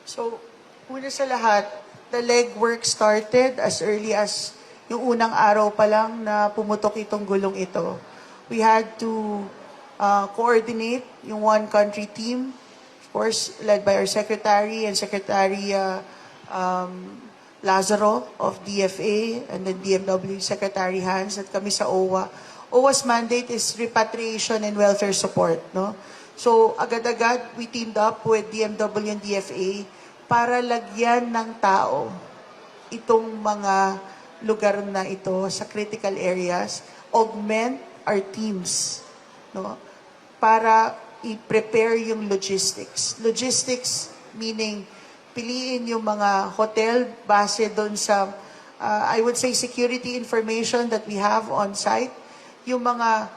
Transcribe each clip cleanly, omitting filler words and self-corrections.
So, una sa lahat, the legwork started as early as yung unang araw pa lang na pumutok itong gulong ito. We had to coordinate yung one country team, of course, led by our Secretary and Secretary Lazaro of DFA and then DMW Secretary Hans at kami sa OWA. OWA's mandate is repatriation and welfare support, no? So, agad-agad, we teamed up with DMW and DFA para lagyan ng tao itong mga lugar na ito sa critical areas, augment our teams, no? Para i-prepare yung logistics. Logistics meaning piliin yung mga hotel base doon sa, I would say, security information that we have on site, yung mga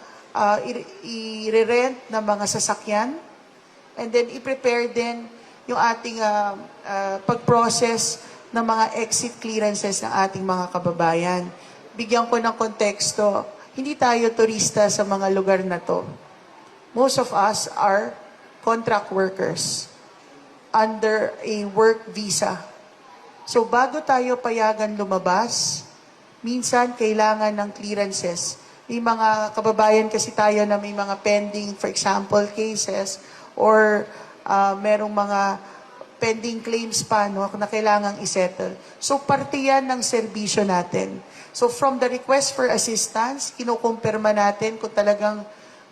i-rent na mga sasakyan, and then i-prepare din yung ating pag-process ng mga exit clearances ng ating mga kababayan. Bigyan ko ng konteksto, hindi tayo turista sa mga lugar na to. Most of us are contract workers under a work visa. So bago tayo payagan lumabas, minsan kailangan ng clearances. May mga kababayan kasi tayo na may mga pending, for example, cases or merong mga pending claims pa no, na kailangang isettle. So parte yan ng serbisyo natin. So from the request for assistance, kinukumpirma natin kung talagang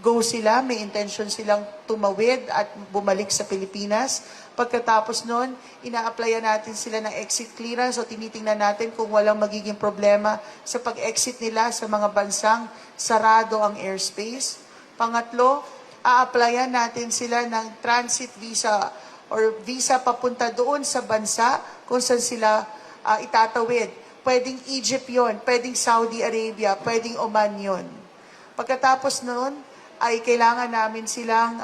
go sila, may intention silang tumawid at bumalik sa Pilipinas. Pagkatapos nun, ina-applyan natin sila ng exit clearance o tinitingnan natin kung walang magiging problema sa pag-exit nila sa mga bansang sarado ang airspace. Pangatlo, a-applyan natin sila ng transit visa or visa papunta doon sa bansa kung saan sila itatawid. Pwedeng Egypt yon, pwedeng Saudi Arabia, pwedeng Oman yon. Pagkatapos noon, ay kailangan namin silang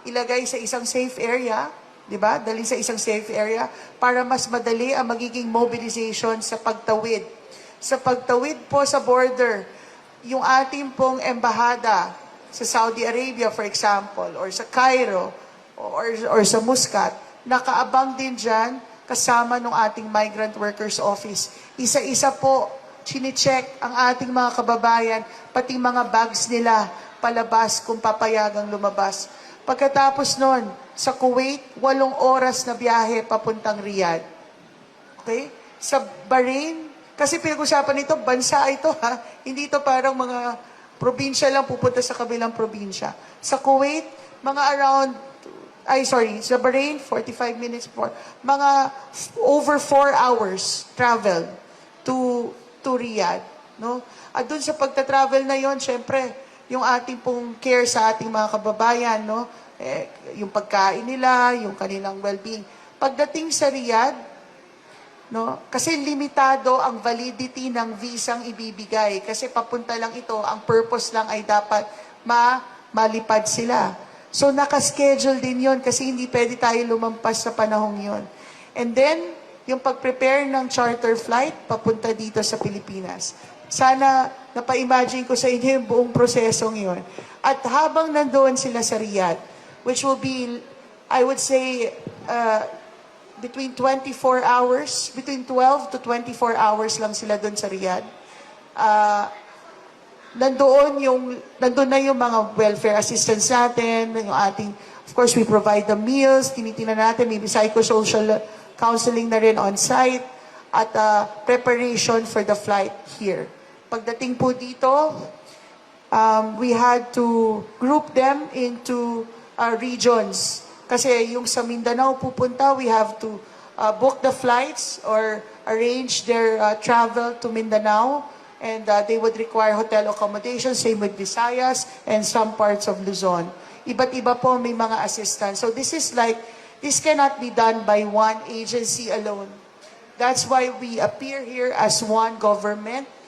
ilagay sa isang safe area, di ba? Dalhin sa isang safe area para mas madali ang magiging mobilization sa pagtawid. Sa pagtawid po sa border, yung ating pong embahada sa Saudi Arabia, for example, or sa Cairo, or sa Muscat, nakaabang din dyan kasama ng ating Migrant Workers Office. Isa-isa po, chine-check ang ating mga kababayan, pati mga bags nila, palabas kung papayagang lumabas. Pagkatapos nun, sa Kuwait, 8 oras na biyahe papuntang Riyadh. Okay? Sa Bahrain, kasi pinag-usapan nito, bansa ito ha, hindi ito parang mga probinsya lang pupunta sa kabilang probinsya. Sa Kuwait, mga around, sa Bahrain, 45 minutes for, mga over 4 hours travel to Riyadh. No? At dun sa pagta-travel na yon, syempre, yung ating pong care sa ating mga kababayan, no? Yung pagkain nila, yung kanilang well-being. Pagdating sa Riyadh, no? Kasi limitado ang validity ng visang ibibigay. Kasi papunta lang ito, ang purpose lang ay dapat malipad sila. So nakaschedule din yon kasi hindi pwede tayo lumampas sa panahong yon. And then, yung pag-prepare ng charter flight papunta dito sa Pilipinas. Sana napa-imagine ko sa inyo yung buong prosesong yun. At habang nandoon sila sa Riyadh, which will be, I would say, between 12 to 24 hours lang sila doon sa Riyadh. Nandoon na yung mga welfare assistance natin, yung ating, of course, we provide the meals, tinitingnan natin, may psychosocial counseling na rin on site, at preparation for the flight here. Pagdating po dito, we had to group them into regions. Kasi yung sa Mindanao pupunta, we have to book the flights or arrange their travel to Mindanao. And they would require hotel accommodation, same with Visayas and some parts of Luzon. Iba't iba po may mga assistance. So this cannot be done by one agency alone. That's why we appear here as one government.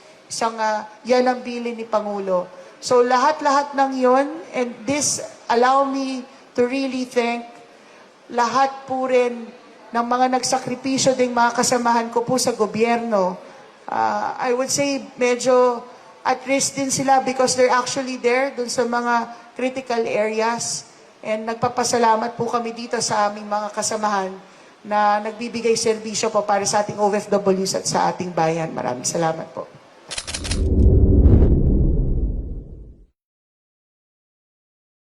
Yan ang bilin ni Pangulo. So lahat-lahat ng yon, and this allow me to really thank lahat po rin ng mga nagsakripisyo ding mga kasamahan ko po sa gobyerno. I would say medyo at risk din sila because they're actually there dun sa mga critical areas. And nagpapasalamat po kami dito sa aming mga kasamahan na nagbibigay serbisyo po para sa ating OFWs at sa ating bayan. Maraming salamat po.